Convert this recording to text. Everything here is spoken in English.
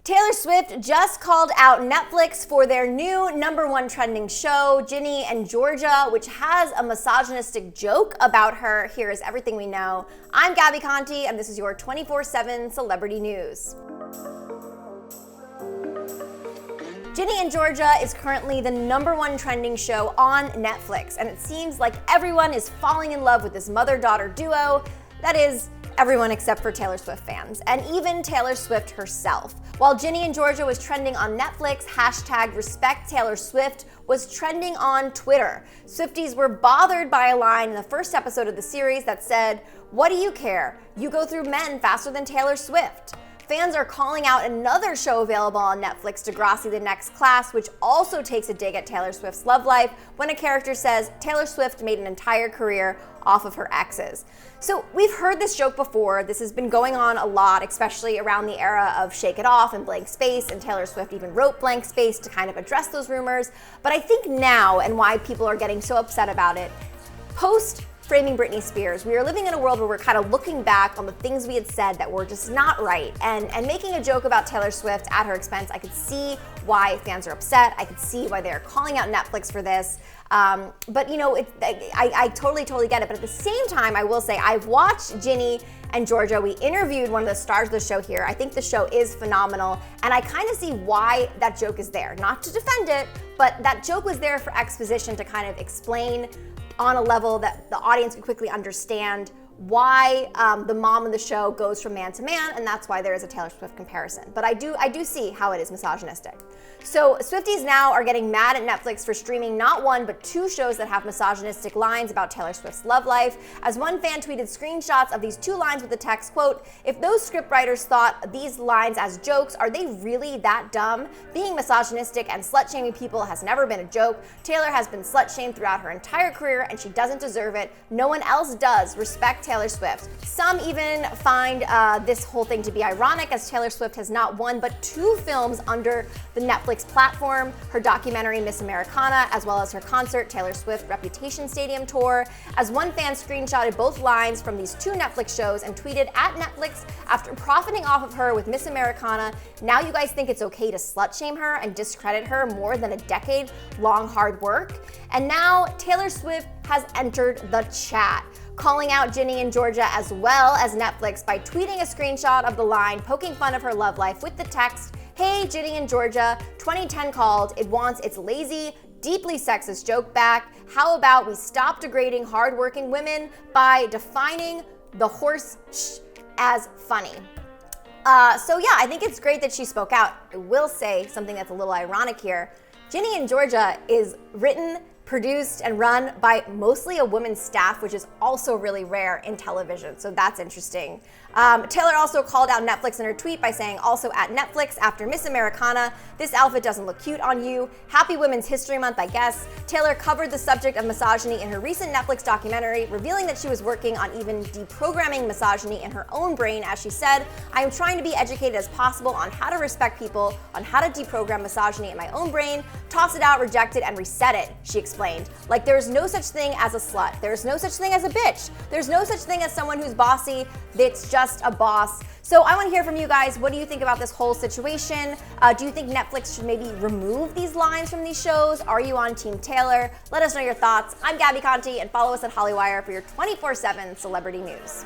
Taylor Swift just called out Netflix for their new #1 trending show, Ginny and Georgia, which has a misogynistic joke about her. Here is everything we know. I'm Gabby Conti, and this is your 24/7 celebrity news. Ginny and Georgia is currently the #1 trending show on Netflix, and it seems like everyone is falling in love with this mother-daughter duo. That is, everyone except for Taylor Swift fans, and even Taylor Swift herself. While Ginny and Georgia was trending on Netflix, #RespectTaylorSwift was trending on Twitter. Swifties were bothered by a line in the first episode of the series that said, "What do you care? You go through men faster than Taylor Swift." Fans are calling out another show available on Netflix, Degrassi: The Next Class, which also takes a dig at Taylor Swift's love life when a character says Taylor Swift made an entire career off of her exes. So we've heard this joke before. This has been going on a lot, especially around the era of Shake It Off and Blank Space, and Taylor Swift even wrote Blank Space to kind of address those rumors. But I think now, and why people are getting so upset about it, post Framing Britney Spears, we are living in a world where we're kind of looking back on the things we had said that were just not right, and making a joke about Taylor Swift at her expense. I could see why fans are upset. I could see why they're calling out Netflix for this. But you know, I totally get it. But at the same time, I will say I've watched Ginny and Georgia. We interviewed one of the stars of the show here. I think the show is phenomenal, and I kind of see why that joke is there. Not to defend it, but that joke was there for exposition to kind of explain on a level that the audience could quickly understand why the mom of the show goes from man to man, and that's why there is a Taylor Swift comparison. But I do see how it is misogynistic. So Swifties now are getting mad at Netflix for streaming not one, but 2 shows that have misogynistic lines about Taylor Swift's love life, as one fan tweeted screenshots of these 2 lines with the text, quote, "If those scriptwriters thought these lines as jokes, are they really that dumb? Being misogynistic and slut-shaming people has never been a joke. Taylor has been slut-shamed throughout her entire career, and she doesn't deserve it. No one else does. Respect Taylor Swift." Some even find this whole thing to be ironic, as Taylor Swift has not one but 2 films under the Netflix platform, her documentary Miss Americana, as well as her concert Taylor Swift Reputation Stadium Tour. As one fan screenshotted both lines from these 2 Netflix shows and tweeted at Netflix, "After profiting off of her with Miss Americana, now you guys think it's okay to slut-shame her and discredit her more than a decade-long hard work?" And now Taylor Swift has entered the chat, calling out Ginny and Georgia as well as Netflix by tweeting a screenshot of the line, poking fun of her love life with the text, "Hey, Ginny and Georgia, 2010 called. It wants its lazy, deeply sexist joke back. How about we stop degrading hardworking women by defining the horse as funny?" So yeah, I think it's great that she spoke out. I will say something that's a little ironic here. Ginny and Georgia is written, produced, and run by mostly a women's staff, which is also really rare in television, so that's interesting. Taylor also called out Netflix in her tweet by saying, "Also at Netflix, after Miss Americana, this outfit doesn't look cute on you. Happy Women's History Month, I guess." Taylor covered the subject of misogyny in her recent Netflix documentary, revealing that she was working on even deprogramming misogyny in her own brain. As she said, "I am trying to be educated as possible on how to respect people, on how to deprogram misogyny in my own brain, toss it out, reject it, and reset it," she explained. Like, there's no such thing as a slut. There's no such thing as a bitch. There's no such thing as someone who's bossy. It's just a boss. So I want to hear from you guys. What do you think about this whole situation? Do you think Netflix should maybe remove these lines from these shows? Are you on Team Taylor? Let us know your thoughts. I'm Gabby Conti, and follow us at Hollywire for your 24/7 celebrity news.